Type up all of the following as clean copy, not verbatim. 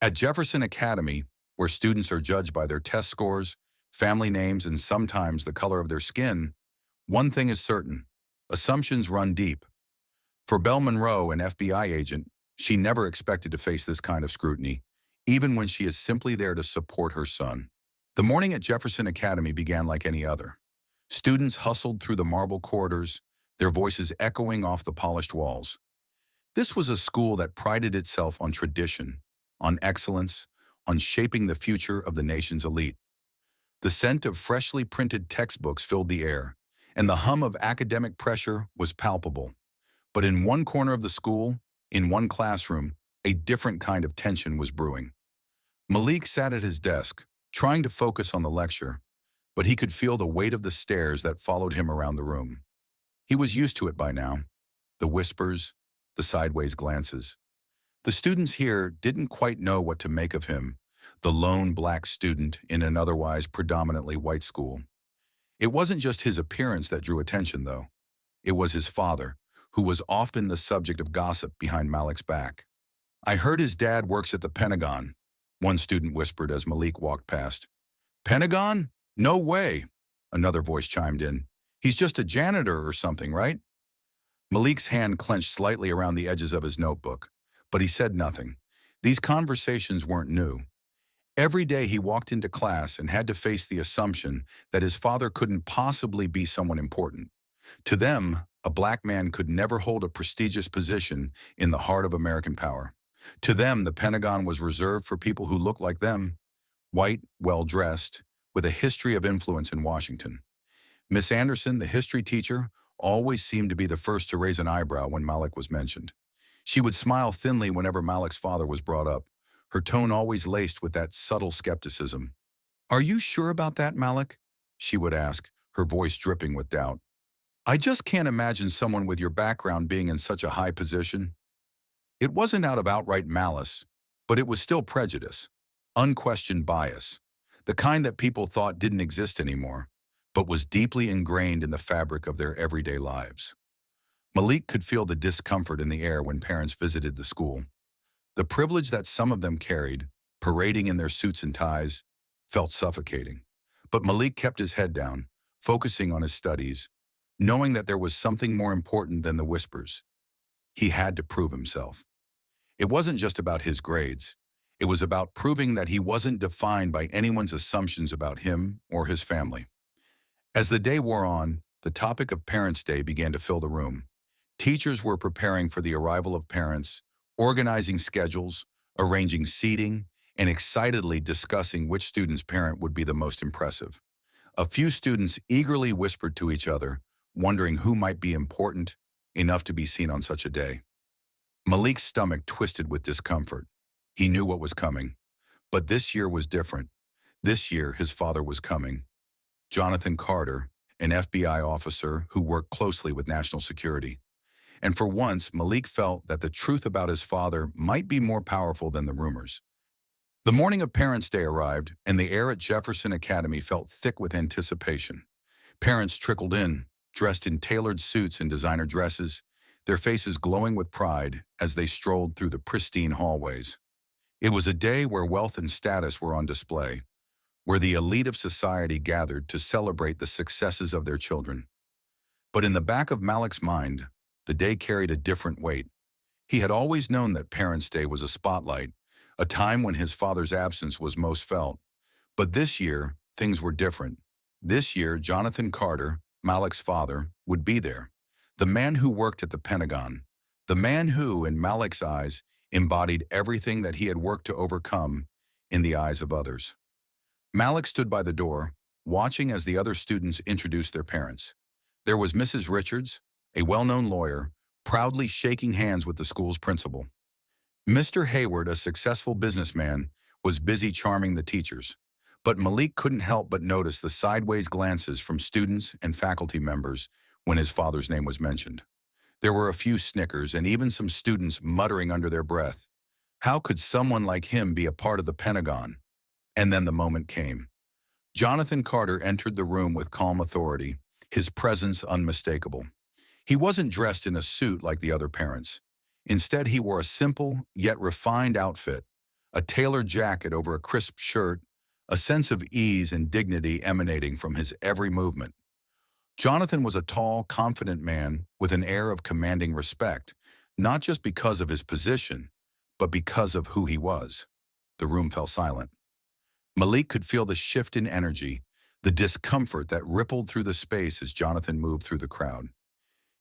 At Jefferson Academy, where students are judged by their test scores, family names, and sometimes the color of their skin, one thing is certain: assumptions run deep. For Belle Monroe, an FBI agent, she never expected to face this kind of scrutiny, even when she is simply there to support her son. The morning at Jefferson Academy began like any other. Students hustled through the marble corridors, their voices echoing off the polished walls. This was a school that prided itself on tradition, on excellence, on shaping the future of the nation's elite. The scent of freshly printed textbooks filled the air, and the hum of academic pressure was palpable. But in one corner of the school, in one classroom, a different kind of tension was brewing. Malik sat at his desk, trying to focus on the lecture, but he could feel the weight of the stares that followed him around the room. He was used to it by now: the whispers, the sideways glances. The students here didn't quite know what to make of him, the lone black student in an otherwise predominantly white school. It wasn't just his appearance that drew attention, though. It was his father, who was often the subject of gossip behind Malik's back. "I heard his dad works at the Pentagon," one student whispered as Malik walked past. "Pentagon? No way," another voice chimed in. "He's just a janitor or something, right?" Malik's hand clenched slightly around the edges of his notebook, but he said nothing. These conversations weren't new. Every day he walked into class and had to face the assumption that his father couldn't possibly be someone important. To them, a black man could never hold a prestigious position in the heart of American power. To them, the Pentagon was reserved for people who looked like them: white, well-dressed, with a history of influence in Washington. Miss Anderson, the history teacher, always seemed to be the first to raise an eyebrow when Malik was mentioned. She would smile thinly whenever Malik's father was brought up, her tone always laced with that subtle skepticism. "Are you sure about that, Malik?" she would ask, her voice dripping with doubt. "I just can't imagine someone with your background being in such a high position." It wasn't out of outright malice, but it was still prejudice, unquestioned bias, the kind that people thought didn't exist anymore, but was deeply ingrained in the fabric of their everyday lives. Malik could feel the discomfort in the air when parents visited the school. The privilege that some of them carried, parading in their suits and ties, felt suffocating. But Malik kept his head down, focusing on his studies, knowing that there was something more important than the whispers. He had to prove himself. It wasn't just about his grades. It was about proving that he wasn't defined by anyone's assumptions about him or his family. As the day wore on, the topic of Parents' Day began to fill the room. Teachers were preparing for the arrival of parents, organizing schedules, arranging seating, and excitedly discussing which student's parent would be the most impressive. A few students eagerly whispered to each other, wondering who might be important enough to be seen on such a day. Malik's stomach twisted with discomfort. He knew what was coming. But this year was different. This year, his father was coming. Jonathan Carter, an FBI officer who worked closely with national security. And for once, Malik felt that the truth about his father might be more powerful than the rumors. The morning of Parents' Day arrived, and the air at Jefferson Academy felt thick with anticipation. Parents trickled in, dressed in tailored suits and designer dresses, their faces glowing with pride as they strolled through the pristine hallways. It was a day where wealth and status were on display, where the elite of society gathered to celebrate the successes of their children. But in the back of Malik's mind, the day carried a different weight. He had always known that Parents' Day was a spotlight, a time when his father's absence was most felt. But this year, things were different. This year, Jonathan Carter, Malik's father, would be there. The man who worked at the Pentagon. The man who, in Malik's eyes, embodied everything that he had worked to overcome in the eyes of others. Malik stood by the door, watching as the other students introduced their parents. There was Mrs. Richards, a well-known lawyer, proudly shaking hands with the school's principal. Mr. Hayward, a successful businessman, was busy charming the teachers. But Malik couldn't help but notice the sideways glances from students and faculty members when his father's name was mentioned. There were a few snickers and even some students muttering under their breath, "How could someone like him be a part of the Pentagon?" And then the moment came. Jonathan Carter entered the room with calm authority, his presence unmistakable. He wasn't dressed in a suit like the other parents. Instead, he wore a simple yet refined outfit, a tailored jacket over a crisp shirt, a sense of ease and dignity emanating from his every movement. Jonathan was a tall, confident man with an air of commanding respect, not just because of his position, but because of who he was. The room fell silent. Malik could feel the shift in energy, the discomfort that rippled through the space as Jonathan moved through the crowd.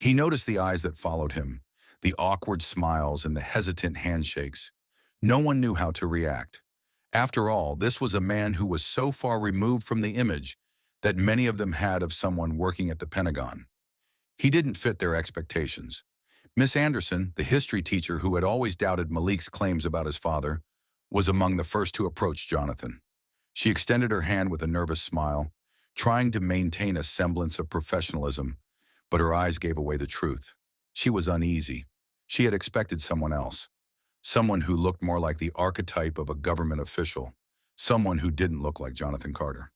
He noticed the eyes that followed him, the awkward smiles and the hesitant handshakes. No one knew how to react. After all, this was a man who was so far removed from the image that many of them had of someone working at the Pentagon. He didn't fit their expectations. Miss Anderson, the history teacher who had always doubted Malik's claims about his father, was among the first to approach Jonathan. She extended her hand with a nervous smile, trying to maintain a semblance of professionalism, but her eyes gave away the truth. She was uneasy. She had expected someone else, someone who looked more like the archetype of a government official, someone who didn't look like Jonathan Carter.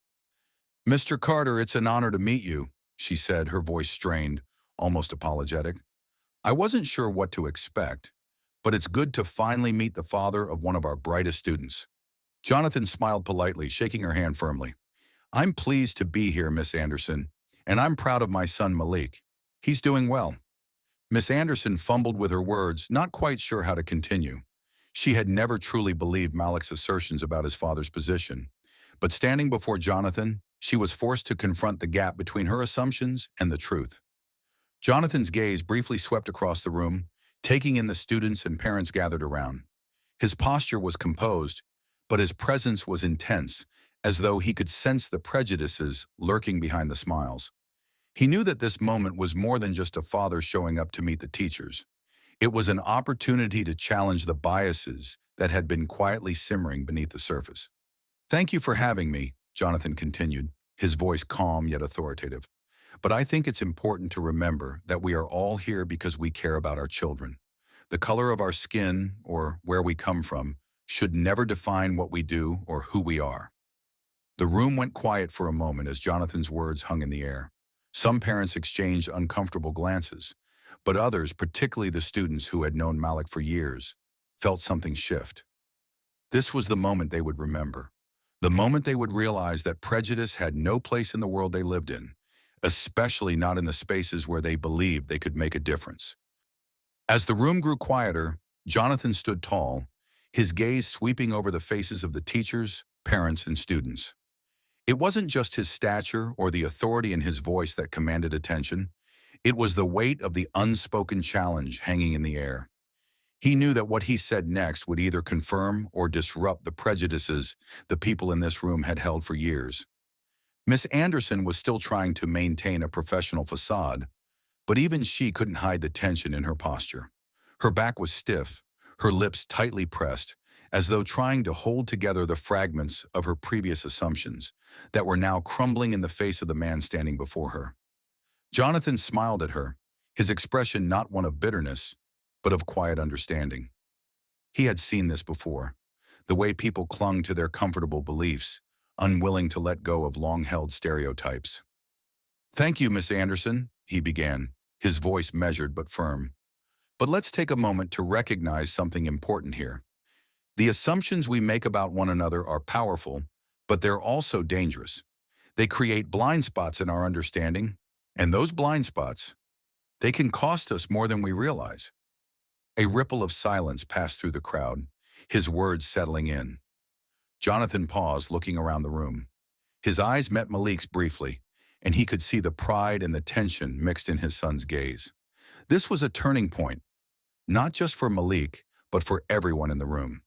"Mr. Carter, it's an honor to meet you," she said, her voice strained, almost apologetic. "I wasn't sure what to expect, but it's good to finally meet the father of one of our brightest students." Jonathan smiled politely, shaking her hand firmly. "I'm pleased to be here, Miss Anderson, and I'm proud of my son Malik. He's doing well." Miss Anderson fumbled with her words, not quite sure how to continue. She had never truly believed Malik's assertions about his father's position. But standing before Jonathan, she was forced to confront the gap between her assumptions and the truth. Jonathan's gaze briefly swept across the room, taking in the students and parents gathered around. His posture was composed, but his presence was intense, as though he could sense the prejudices lurking behind the smiles. He knew that this moment was more than just a father showing up to meet the teachers. It was an opportunity to challenge the biases that had been quietly simmering beneath the surface. "Thank you for having me," Jonathan continued, his voice calm yet authoritative. "But I think it's important to remember that we are all here because we care about our children. The color of our skin, or where we come from, should never define what we do or who we are." The room went quiet for a moment as Jonathan's words hung in the air. Some parents exchanged uncomfortable glances, but others, particularly the students who had known Malik for years, felt something shift. This was the moment they would remember, the moment they would realize that prejudice had no place in the world they lived in, especially not in the spaces where they believed they could make a difference. As the room grew quieter, Jonathan stood tall, his gaze sweeping over the faces of the teachers, parents, and students. It wasn't just his stature or the authority in his voice that commanded attention. It was the weight of the unspoken challenge hanging in the air. He knew that what he said next would either confirm or disrupt the prejudices the people in this room had held for years. Miss Anderson was still trying to maintain a professional facade, but even she couldn't hide the tension in her posture. Her back was stiff, her lips tightly pressed, as though trying to hold together the fragments of her previous assumptions that were now crumbling in the face of the man standing before her. Jonathan smiled at her, his expression not one of bitterness, but of quiet understanding. He had seen this before, the way people clung to their comfortable beliefs, unwilling to let go of long-held stereotypes. "Thank you, Miss Anderson," he began, his voice measured but firm. "But let's take a moment to recognize something important here. The assumptions we make about one another are powerful, but they're also dangerous. They create blind spots in our understanding, and those blind spots, they can cost us more than we realize." A ripple of silence passed through the crowd, his words settling in. Jonathan paused, looking around the room. His eyes met Malik's briefly, and he could see the pride and the tension mixed in his son's gaze. This was a turning point, not just for Malik, but for everyone in the room.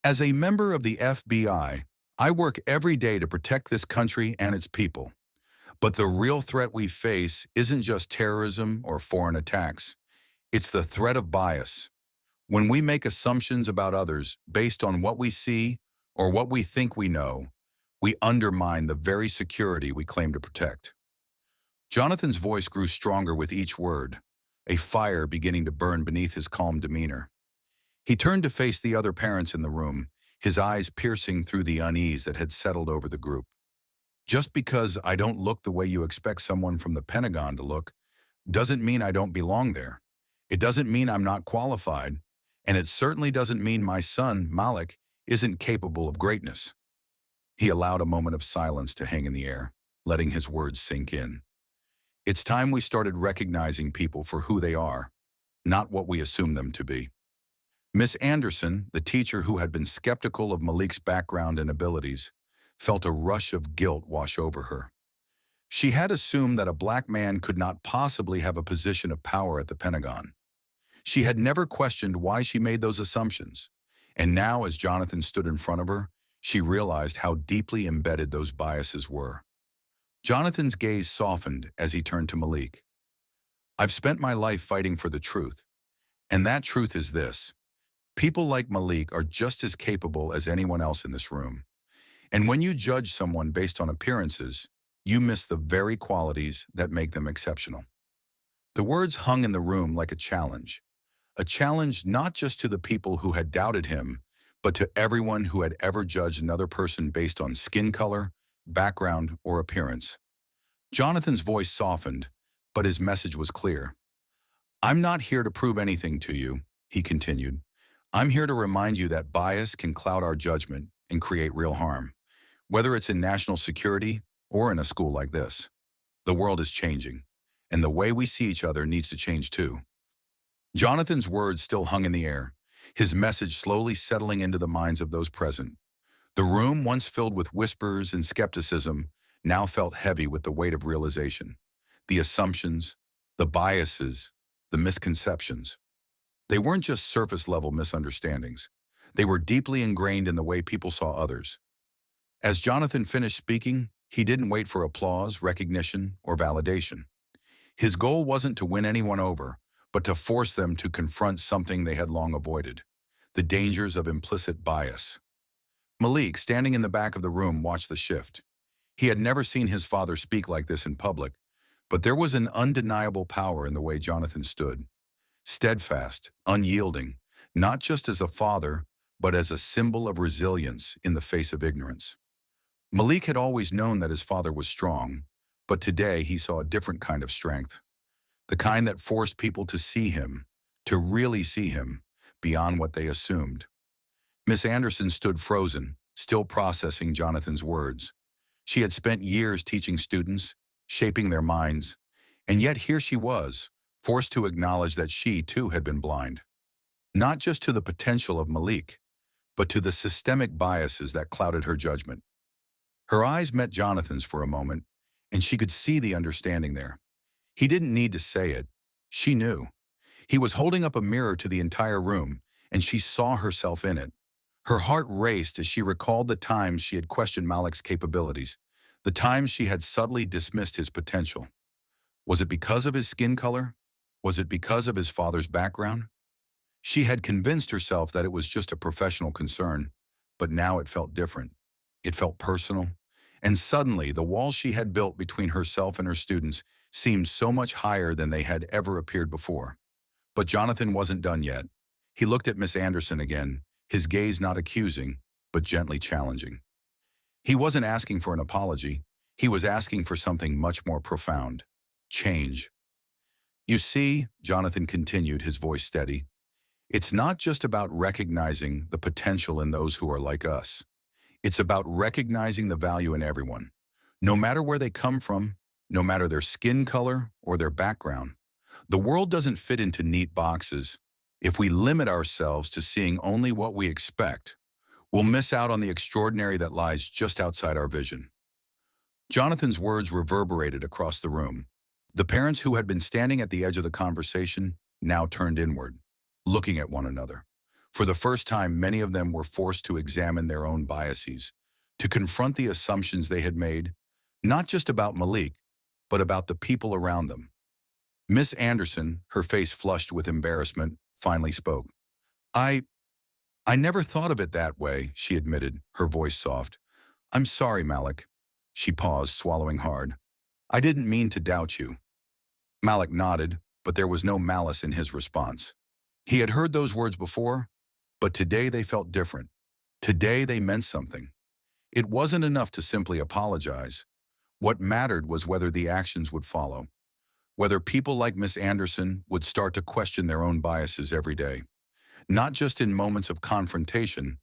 "As a member of the FBI, I work every day to protect this country and its people. But the real threat we face isn't just terrorism or foreign attacks. It's the threat of bias. When we make assumptions about others based on what we see or what we think we know, we undermine the very security we claim to protect." Jonathan's voice grew stronger with each word, a fire beginning to burn beneath his calm demeanor. He turned to face the other parents in the room, his eyes piercing through the unease that had settled over the group. "Just because I don't look the way you expect someone from the Pentagon to look, doesn't mean I don't belong there. It doesn't mean I'm not qualified, and it certainly doesn't mean my son, Malik, isn't capable of greatness. He allowed a moment of silence to hang in the air, letting his words sink in. It's time we started recognizing people for who they are, not what we assume them to be. Miss Anderson, the teacher who had been skeptical of Malik's background and abilities, felt a rush of guilt wash over her. She had assumed that a black man could not possibly have a position of power at the Pentagon. She had never questioned why she made those assumptions. And now, as Jonathan stood in front of her, she realized how deeply embedded those biases were. Jonathan's gaze softened as he turned to Malik. I've spent my life fighting for the truth. And that truth is this. People like Malik are just as capable as anyone else in this room. And when you judge someone based on appearances, you miss the very qualities that make them exceptional. The words hung in the room like a challenge not just to the people who had doubted him, but to everyone who had ever judged another person based on skin color, background, or appearance. Jonathan's voice softened, but his message was clear. I'm not here to prove anything to you, he continued. I'm here to remind you that bias can cloud our judgment and create real harm, whether it's in national security or in a school like this. The world is changing, and the way we see each other needs to change too. Jonathan's words still hung in the air, his message slowly settling into the minds of those present. The room, once filled with whispers and skepticism, now felt heavy with the weight of realization. The assumptions, the biases, the misconceptions. They weren't just surface-level misunderstandings. They were deeply ingrained in the way people saw others. As Jonathan finished speaking, he didn't wait for applause, recognition, or validation. His goal wasn't to win anyone over, but to force them to confront something they had long avoided, the dangers of implicit bias. Malik, standing in the back of the room, watched the shift. He had never seen his father speak like this in public, but there was an undeniable power in the way Jonathan stood. Steadfast, unyielding, not just as a father, but as a symbol of resilience in the face of ignorance. Malik had always known that his father was strong, but today he saw a different kind of strength. The kind that forced people to see him, to really see him, beyond what they assumed. Miss Anderson stood frozen, still processing Jonathan's words. She had spent years teaching students, shaping their minds, and yet here she was, forced to acknowledge that she too had been blind. Not just to the potential of Malik, but to the systemic biases that clouded her judgment. Her eyes met Jonathan's for a moment, and she could see the understanding there. He didn't need to say it. She knew. He was holding up a mirror to the entire room, and she saw herself in it. Her heart raced as she recalled the times she had questioned Malik's capabilities, the times she had subtly dismissed his potential. Was it because of his skin color? Was it because of his father's background? She had convinced herself that it was just a professional concern, but now it felt different. It felt personal, and suddenly the walls she had built between herself and her students seemed so much higher than they had ever appeared before. But Jonathan wasn't done yet. He looked at Miss Anderson again, his gaze not accusing, but gently challenging. He wasn't asking for an apology. He was asking for something much more profound. Change. You see, Jonathan continued, his voice steady, it's not just about recognizing the potential in those who are like us. It's about recognizing the value in everyone, no matter where they come from, no matter their skin color or their background. The world doesn't fit into neat boxes. If we limit ourselves to seeing only what we expect, we'll miss out on the extraordinary that lies just outside our vision. Jonathan's words reverberated across the room. The parents who had been standing at the edge of the conversation now turned inward, looking at one another. For the first time, many of them were forced to examine their own biases, to confront the assumptions they had made, not just about Malik, but about the people around them. Miss Anderson, her face flushed with embarrassment, finally spoke. I never thought of it that way, she admitted, her voice soft. I'm sorry, Malik. She paused, swallowing hard. I didn't mean to doubt you. Malik nodded, but there was no malice in his response. He had heard those words before, but today they felt different. Today they meant something. It wasn't enough to simply apologize. What mattered was whether the actions would follow, whether people like Miss Anderson would start to question their own biases every day, not just in moments of confrontation,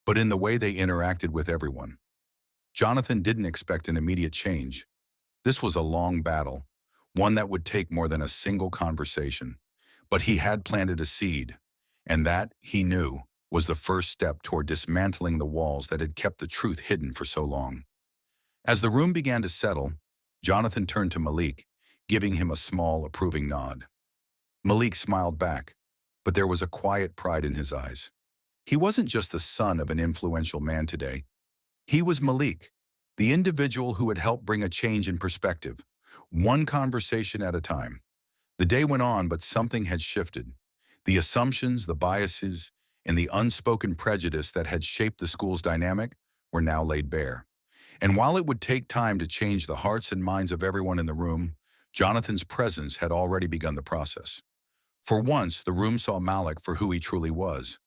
but in the way they interacted with everyone. Jonathan didn't expect an immediate change. This was a long battle, one that would take more than a single conversation. But he had planted a seed, and that, he knew, was the first step toward dismantling the walls that had kept the truth hidden for so long. As the room began to settle, Jonathan turned to Malik, giving him a small, approving nod. Malik smiled back, but there was a quiet pride in his eyes. He wasn't just the son of an influential man today. He was Malik, the individual who had helped bring a change in perspective, one conversation at a time. The day went on, but something had shifted. The assumptions, the biases, and the unspoken prejudice that had shaped the school's dynamic were now laid bare. And while it would take time to change the hearts and minds of everyone in the room, Jonathan's presence had already begun the process. For once, the room saw Malik for who he truly was.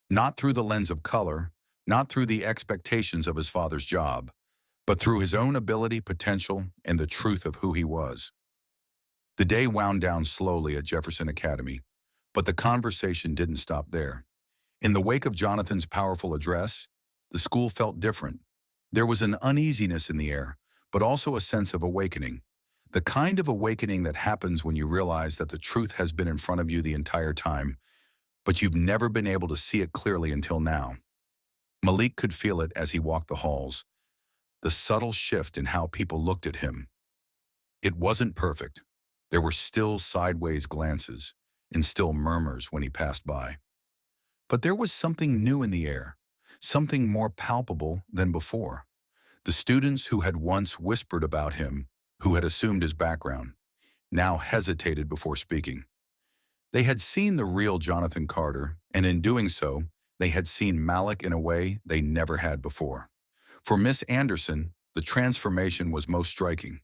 Not through the lens of color, not through the expectations of his father's job, but through his own ability, potential, and the truth of who he was. The day wound down slowly at Jefferson Academy, but the conversation didn't stop there. In the wake of Jonathan's powerful address, the school felt different. There was an uneasiness in the air, but also a sense of awakening. The kind of awakening that happens when you realize that the truth has been in front of you the entire time, but you've never been able to see it clearly until now. Malik could feel it as he walked the halls, the subtle shift in how people looked at him. It wasn't perfect. There were still sideways glances and still murmurs when he passed by. But there was something new in the air, something more palpable than before. The students who had once whispered about him, who had assumed his background, now hesitated before speaking. They had seen the real Jonathan Carter, and in doing so, they had seen Malik in a way they never had before. For Miss Anderson, the transformation was most striking.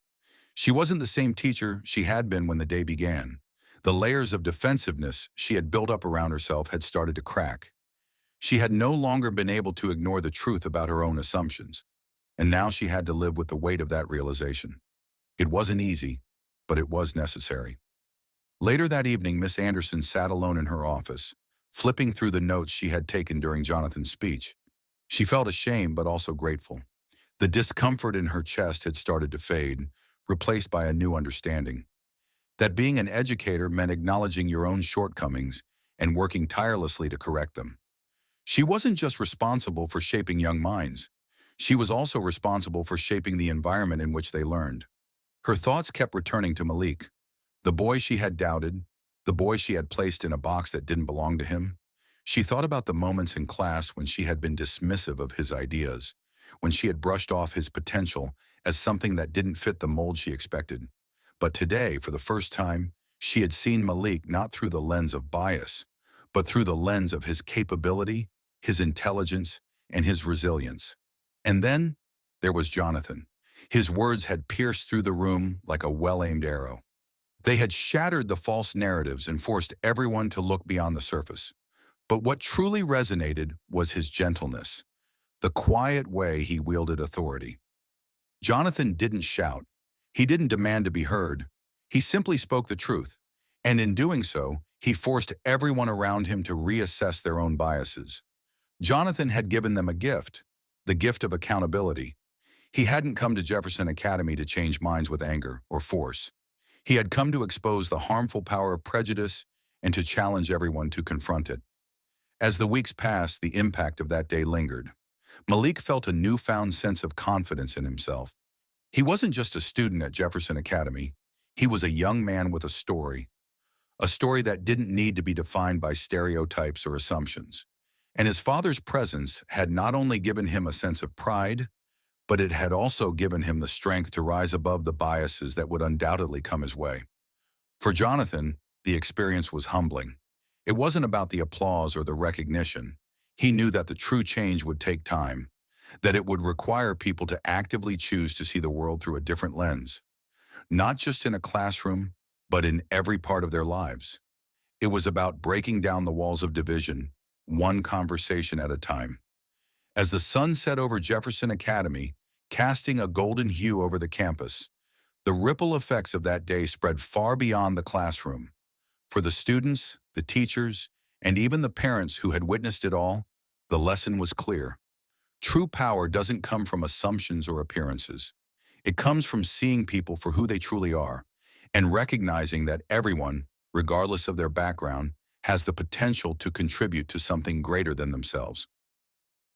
She wasn't the same teacher she had been when the day began. The layers of defensiveness she had built up around herself had started to crack. She had no longer been able to ignore the truth about her own assumptions, and now she had to live with the weight of that realization. It wasn't easy, but it was necessary. Later that evening, Miss Anderson sat alone in her office, flipping through the notes she had taken during Jonathan's speech. She felt ashamed but also grateful. The discomfort in her chest had started to fade, replaced by a new understanding. That being an educator meant acknowledging your own shortcomings and working tirelessly to correct them. She wasn't just responsible for shaping young minds. She was also responsible for shaping the environment in which they learned. Her thoughts kept returning to Malik, the boy she had doubted, the boy she had placed in a box that didn't belong to him. She thought about the moments in class when she had been dismissive of his ideas, when she had brushed off his potential as something that didn't fit the mold she expected. But today, for the first time, she had seen Malik not through the lens of bias, but through the lens of his capability, his intelligence, and his resilience. And then there was Jonathan. His words had pierced through the room like a well-aimed arrow. They had shattered the false narratives and forced everyone to look beyond the surface. But what truly resonated was his gentleness, the quiet way he wielded authority. Jonathan didn't shout. He didn't demand to be heard. He simply spoke the truth. And in doing so, he forced everyone around him to reassess their own biases. Jonathan had given them a gift, the gift of accountability. He hadn't come to Jefferson Academy to change minds with anger or force. He had come to expose the harmful power of prejudice and to challenge everyone to confront it. As the weeks passed, the impact of that day lingered. Malik felt a newfound sense of confidence in himself. He wasn't just a student at Jefferson Academy. He was a young man with a story that didn't need to be defined by stereotypes or assumptions. And his father's presence had not only given him a sense of pride, but it had also given him the strength to rise above the biases that would undoubtedly come his way. For Jonathan, the experience was humbling. It wasn't about the applause or the recognition. He knew that the true change would take time, that it would require people to actively choose to see the world through a different lens, not just in a classroom, but in every part of their lives. It was about breaking down the walls of division, one conversation at a time. As the sun set over Jefferson Academy, casting a golden hue over the campus, the ripple effects of that day spread far beyond the classroom. For the students, the teachers, and even the parents who had witnessed it all, the lesson was clear. True power doesn't come from assumptions or appearances. It comes from seeing people for who they truly are and recognizing that everyone, regardless of their background, has the potential to contribute to something greater than themselves.